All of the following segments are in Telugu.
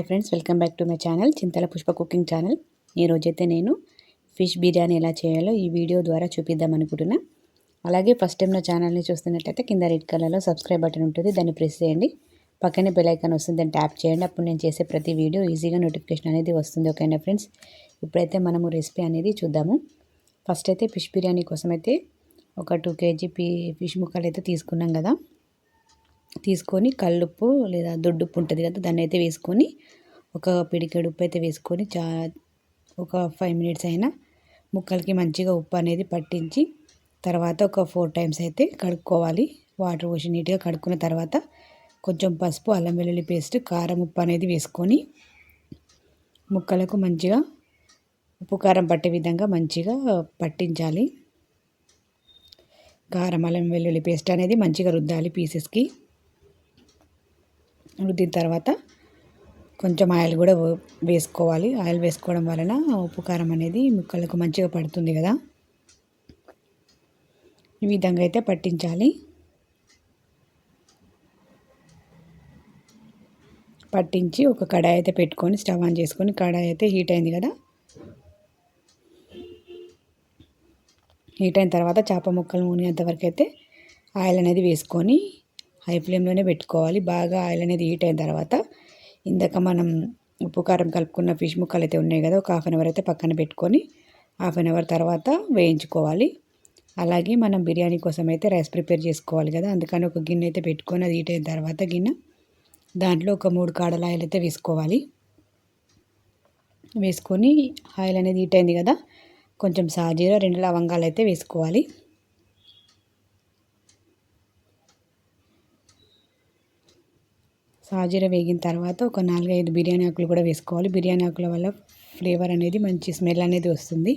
Hi friends, welcome back to my channel Chintala Pushpa cooking channel. ఈరోజైతే నేను ఫిష్ బిర్యానీ ఎలా చేయాలో ఈ వీడియో ద్వారా చూపిద్దాం అనుకుంటున్నా. అలాగే ఫస్ట్ టైం నా ఛానల్ని చూస్తున్నట్లయితే కింద రెడ్ కలర్లో సబ్స్క్రైబ్ బటన్ ఉంటుంది, దాన్ని ప్రెస్ చేయండి. పక్కనే బెల్ ఐకాన్ వస్తుంది, దాన్ని ట్యాప్ చేయండి. అప్పుడు నేను చేసే ప్రతి వీడియో ఈజీగా నోటిఫికేషన్ అనేది వస్తుంది. ఓకేనా ఫ్రెండ్స్, ఇప్పుడైతే మనము రెసిపీ అనేది చూద్దాము. ఫస్ట్ అయితే ఫిష్ బిర్యానీ కోసం అయితే ఒక 2 kg ఫిష్ ముక్కలు అయితే తీసుకున్నాం కదా. తీసుకొని కల్లుప్పు లేదా దొడ్డుప్పు ఉంటుంది కదా, దాన్ని అయితే వేసుకొని ఒక పిడికెడు ఉప్పు అయితే వేసుకొని ఒక 5 minutes అయినా ముక్కలకి మంచిగా ఉప్పు అనేది పట్టించి తర్వాత ఒక 4 times అయితే కడుక్కోవాలి. వాటర్ పోసి నీట్గా కడుక్కున్న తర్వాత కొంచెం పసుపు, అల్లం వెల్లుల్లి పేస్ట్, కారం, ఉప్పు అనేది వేసుకొని ముక్కలకు మంచిగా ఉప్పు కారం పట్టే విధంగా మంచిగా పట్టించాలి. కారం, అల్లం వెల్లుల్లి పేస్ట్ అనేది మంచిగా రుద్దాలి పీసెస్కి. రుద్దిన తర్వాత కొంచెం ఆయిల్ కూడా వేసుకోవాలి. ఆయిల్ వేసుకోవడం వలన ఉప్పు కారం అనేది ముక్కలకు మంచిగా పడుతుంది కదా. ఈ విధంగా అయితే పట్టించాలి. పట్టించి ఒక కడాయి అయితే పెట్టుకొని స్టవ్ ఆన్ చేసుకొని, కడాయి అయితే హీట్ అయింది కదా. హీట్ అయిన తర్వాత చేప ముక్కలు మునిగేంత వరకు అయితే ఆయిల్ అనేది వేసుకొని హై ఫ్లేమ్లోనే పెట్టుకోవాలి. బాగా ఆయిల్ అనేది హీట్ అయిన తర్వాత ఇందాక మనం ఉప్పు కారం కలుపుకున్న ఫిష్ ముక్కలు అయితే ఉన్నాయి కదా, ఒక 1/2 hour అయితే పక్కన పెట్టుకొని 1/2 hour తర్వాత వేయించుకోవాలి. అలాగే మనం బిర్యానీ కోసం అయితే రైస్ ప్రిపేర్ చేసుకోవాలి కదా, అందుకని ఒక గిన్నె అయితే పెట్టుకొని అది హీట్ అయిన తర్వాత గిన్నె దాంట్లో ఒక 3 కాడల ఆయిల్ అయితే వేసుకోవాలి. వేసుకొని ఆయిల్ అనేది హీట్ అయింది కదా, కొంచెం సాజీరా, 2 లవంగాలు అయితే వేసుకోవాలి. సాజీర వేగిన తర్వాత ఒక 4-5 బిర్యానీ ఆకులు కూడా వేసుకోవాలి. బిర్యానీ ఆకుల వల్ల ఫ్లేవర్ అనేది మంచి స్మెల్ అనేది వస్తుంది.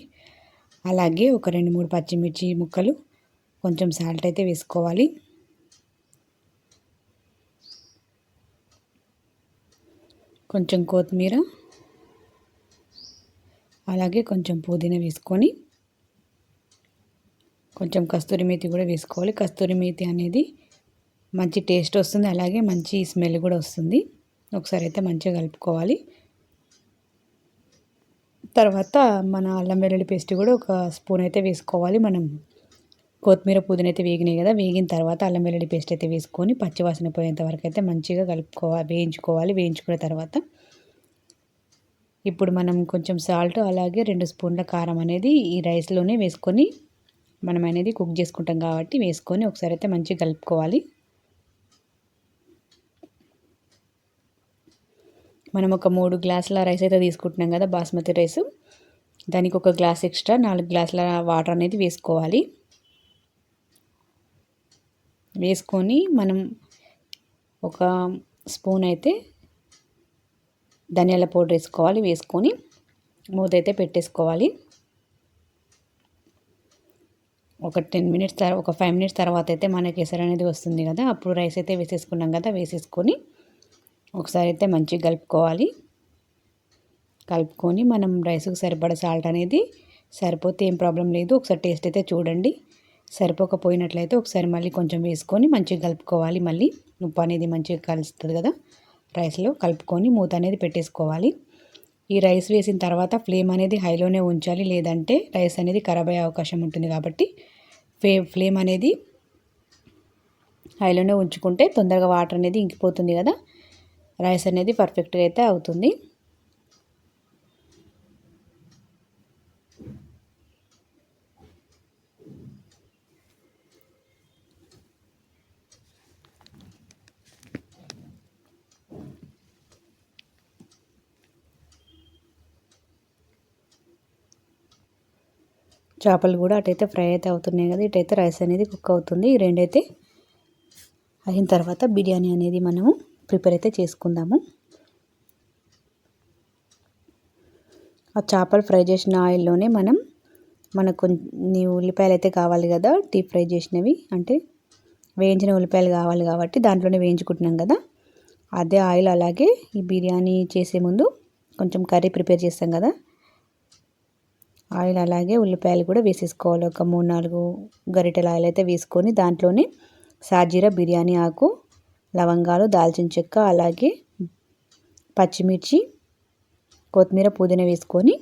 అలాగే ఒక 2-3 పచ్చిమిర్చి ముక్కలు, కొంచెం సాల్ట్ అయితే వేసుకోవాలి. కొంచెం కొత్తిమీర, అలాగే కొంచెం పుదీనా వేసుకొని కొంచెం కస్తూరి మేతి కూడా వేసుకోవాలి. కస్తూరి మేతి అనేది మంచి టేస్ట్ వస్తుంది, అలాగే మంచి స్మెల్ కూడా వస్తుంది. ఒకసారి అయితే మంచిగా కలుపుకోవాలి. తర్వాత మన అల్లం వెల్లుల్లి పేస్ట్ కూడా ఒక స్పూన్ అయితే వేసుకోవాలి. మనం కొత్తిమీర, పుదీనా అయితే వేగినాయి కదా, వేగిన తర్వాత అల్లం వెల్లుల్లి పేస్ట్ అయితే వేసుకొని పచ్చివాసన పోయేంత వరకు అయితే మంచిగా వేయించుకోవాలి. వేయించుకున్న తర్వాత ఇప్పుడు మనం కొంచెం సాల్ట్, అలాగే 2 స్పూన్ల కారం అనేది ఈ రైస్లోనే వేసుకొని మనం అనేది కుక్ చేసుకుంటాం కాబట్టి వేసుకొని ఒకసారి అయితే మంచిగా కలుపుకోవాలి. మనం ఒక 3 గ్లాసుల రైస్ అయితే తీసుకుంటున్నాం కదా, బాస్మతి రైస్, దానికి ఒక గ్లాస్ ఎక్స్ట్రా 4 గ్లాసుల వాటర్ అనేది వేసుకోవాలి. వేసుకొని మనం ఒక స్పూన్ అయితే ధనియాల పౌడర్ వేసుకోవాలి. వేసుకొని మూత అయితే పెట్టేసుకోవాలి. ఒక 10 minutes ఒక 5 minutes తర్వాత అయితే మనకి ఎసరు అనేది వస్తుంది కదా, అప్పుడు రైస్ అయితే వేసేసుకున్నాం కదా, వేసేసుకొని ఒకసారి అయితే మంచిగా కలుపుకోవాలి. కలుపుకొని మనం రైస్కి సరిపడా సాల్ట్ అనేది సరిపోతే ఏం ప్రాబ్లం లేదు, ఒకసారి టేస్ట్ అయితే చూడండి. సరిపోకపోయినట్లయితే ఒకసారి మళ్ళీ కొంచెం వేసుకొని మంచిగా కలుపుకోవాలి. మళ్ళీ ఉప్పు అనేది మంచిగా కలుస్తుంది కదా రైస్లో, కలుపుకొని మూత అనేది పెట్టేసుకోవాలి. ఈ రైస్ వేసిన తర్వాత ఫ్లేమ్ అనేది హైలోనే ఉంచాలి, లేదంటే రైస్ అనేది ఖరాబ్ అయ్యే అవకాశం ఉంటుంది. కాబట్టి ఫ్లేమ్ అనేది హైలోనే ఉంచుకుంటే తొందరగా వాటర్ అనేది ఇంకిపోతుంది కదా, రైస్ అనేది పర్ఫెక్ట్గా అయితే అవుతుంది. చేపలు కూడా అటైతే ఫ్రై అయితే అవుతున్నాయి కదా, ఇటైతే రైస్ అనేది కుక్ అవుతుంది. ఈ రెండైతే అయిన తర్వాత బిర్యానీ అనేది మనము ప్రిపేర్ అయితే చేసుకుందాము. ఆ చేపలు ఫ్రై చేసిన ఆయిల్లోనే మనకు కొన్ని ఉల్లిపాయలు అయితే కావాలి కదా, డీప్ ఫ్రై చేసినవి అంటే వేయించిన ఉల్లిపాయలు కావాలి కాబట్టి దాంట్లోనే వేయించుకుంటున్నాం కదా, అదే ఆయిల్ అలాగే ఈ బిర్యానీ చేసే ముందు కొంచెం కర్రీ ప్రిపేర్ చేస్తాం కదా, ఆయిల్ అలాగే ఉల్లిపాయలు కూడా వేసేసుకోవాలి. ఒక 3-4 గరిటెల ఆయిల్ అయితే వేసుకొని దాంట్లోనే సాజీరా, బిర్యానీ ఆకు, లవంగాలు, దాల్చిన చెక్క, అలాగే పచ్చిమిర్చి, కొత్తిమీర, పుదీనా వేసుకొని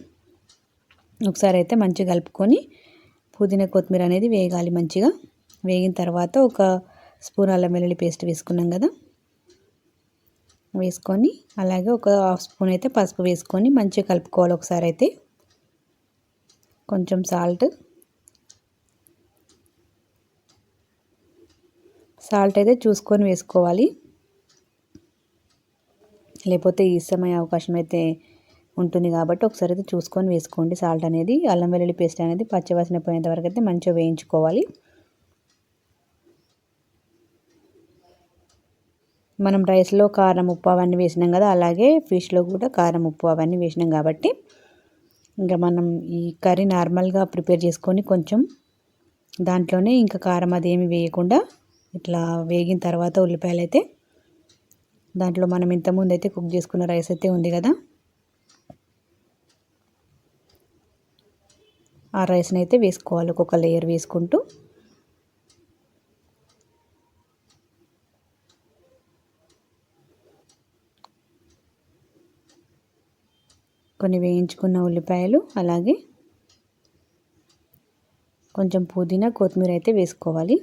ఒకసారి అయితే మంచిగా కలుపుకొని పుదీనా కొత్తిమీర అనేది వేగాలి. మంచిగా వేగిన తర్వాత ఒక స్పూన్ అల్లం వెల్లుల్లి పేస్ట్ వేసుకున్నాం కదా, వేసుకొని అలాగే ఒక హాఫ్ స్పూన్ అయితే పసుపు వేసుకొని మంచిగా కలుపుకోవాలి. ఒకసారి అయితే కొంచెం సాల్ట్ అయితే చూసుకొని వేసుకోవాలి, లేకపోతే ఇష్టమయ్యే అవకాశం అయితే ఉంటుంది కాబట్టి ఒకసారి అయితే చూసుకొని వేసుకోండి. సాల్ట్ అనేది, అల్లం వెల్లుల్లి పేస్ట్ అనేది పచ్చివాసన పోయేంత వరకు అయితే మంచిగా వేయించుకోవాలి. మనం రైస్లో కారం, ఉప్పు అవన్నీ వేసినాం కదా, అలాగే ఫిష్లో కూడా కారం, ఉప్పు అవన్నీ వేసినాం కాబట్టి ఇంకా మనం ఈ కర్రీ నార్మల్గా ప్రిపేర్ చేసుకొని కొంచెం దాంట్లోనే ఇంకా కారం అదేమి వేయకుండా ఇట్లా వేగిన తర్వాత ఉల్లిపాయలు అయితే దాంట్లో మనం ఇంతకుముందు అయితే కుక్ చేసుకున్న రైస్ అయితే ఉంది కదా, ఆ రైస్ని అయితే వేసుకోవాలి. ఒక్కొక్క లేయర్ వేసుకుంటూ కొన్ని వేయించుకున్న ఉల్లిపాయలు, అలాగే కొంచెం పుదీనా, కొత్తిమీర అయితే వేసుకోవాలి.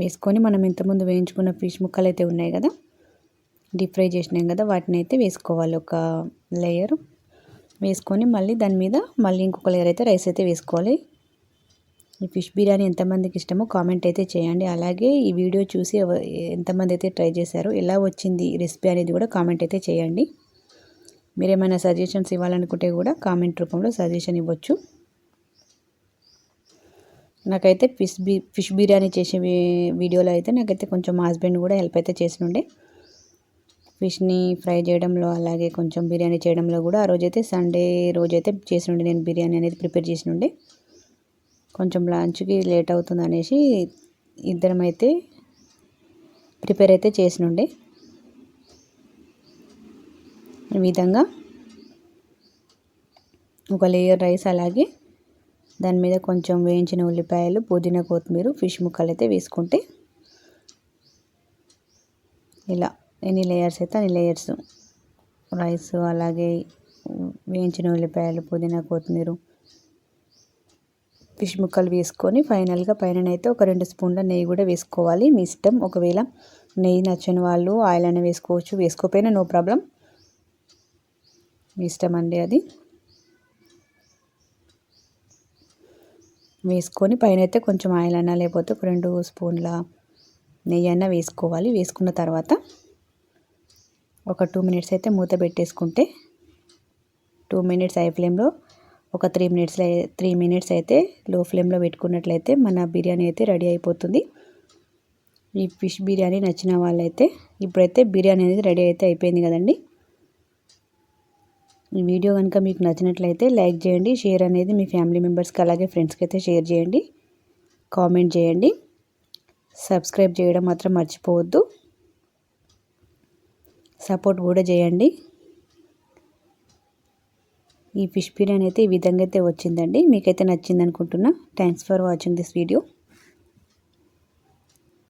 వేసుకొని మనం ఇంతకుముందు వేయించుకున్న ఫిష్ ముక్కలు అయితే ఉన్నాయి కదా, డీప్ ఫ్రై చేసినాం కదా, వాటిని అయితే వేసుకోవాలి. ఒక లేయర్ వేసుకొని మళ్ళీ దాని మీద మళ్ళీ ఇంకొక లేయర్ అయితే రైస్ అయితే వేసుకోవాలి. ఈ ఫిష్ బిర్యానీ ఎంతమందికి ఇష్టమో కామెంట్ అయితే చేయండి. అలాగే ఈ వీడియో చూసి ఎంతమంది అయితే ట్రై చేశారో, ఎలా వచ్చింది రెసిపీ అనేది కూడా కామెంట్ అయితే చేయండి. మీరేమైనా సజెషన్స్ ఇవ్వాలనుకుంటే కూడా కామెంట్ రూపంలో సజెషన్ ఇవ్వచ్చు. నాకైతే ఫిష్ బిర్యానీ చేసే వీడియోలో అయితే నాకైతే కొంచెం మా హస్బెండ్ కూడా హెల్ప్ అయితే చేసినుండే, ఫిష్ని ఫ్రై చేయడంలో అలాగే కొంచెం బిర్యానీ చేయడంలో కూడా. ఆ రోజైతే సండే రోజైతే చేసినుండే, నేను బిర్యానీ అనేది ప్రిపేర్ చేసినుండే. కొంచెం లంచ్కి లేట్ అవుతుంది అనేసి ఇద్దరం అయితే ప్రిపేర్ అయితే చేసినుండే. ఈ విధంగా ఒక లేయర్ రైస్, అలాగే దాని మీద కొంచెం వేయించిన ఉల్లిపాయలు, పుదీనా, కొత్తిమీర, ఫిష్ ముక్కలు అయితే వేసుకుంటే ఇలా ఎన్ని లేయర్స్ అయితే అన్ని లేయర్స్ రైస్, అలాగే వేయించిన ఉల్లిపాయలు, పుదీనా, కొత్తిమీర, ఫిష్ ముక్కలు వేసుకొని ఫైనల్గా పైననైతే ఒక 2 స్పూన్ల నెయ్యి కూడా వేసుకోవాలి. మీ ఇష్టం, ఒకవేళ నెయ్యి నచ్చని వాళ్ళు ఆయిల్ అయినా వేసుకోవచ్చు, వేసుకోకపోయినా నో ప్రాబ్లం, మీ ఇష్టం అండి అది. వేసుకొని పైన అయితే కొంచెం ఆయిల్ అయినా లేకపోతే ఒక 2 స్పూన్ల నెయ్యి అయినా వేసుకోవాలి. వేసుకున్న తర్వాత ఒక 2 మినిట్స్ అయితే మూత పెట్టేసుకుంటే, 2 మినిట్స్ హై ఫ్లేమ్లో, ఒక 3 మినిట్స్ అయితే లో ఫ్లేమ్లో పెట్టుకున్నట్లయితే మన బిర్యానీ అయితే రెడీ అయిపోతుంది. ఈ ఫిష్ బిర్యానీ నచ్చిన వాళ్ళైతే ఇప్పుడైతే బిర్యానీ అనేది రెడీ అయితే అయిపోయింది కదండి. ఈ వీడియో కనుక మీకు నచ్చినట్లయితే లైక్ చేయండి, షేర్ అనేది మీ ఫ్యామిలీ మెంబర్స్కి అలాగే ఫ్రెండ్స్కి అయితే షేర్ చేయండి, కామెంట్ చేయండి, సబ్స్క్రైబ్ చేయడం మాత్రం మర్చిపోవద్దు, సపోర్ట్ కూడా చేయండి. ఈ ఫిష్ బిర్యానీ అయితే ఈ విధంగా అయితే వచ్చిందండి. మీకైతే నచ్చింది అనుకుంటున్నా. Thanks for watching this video.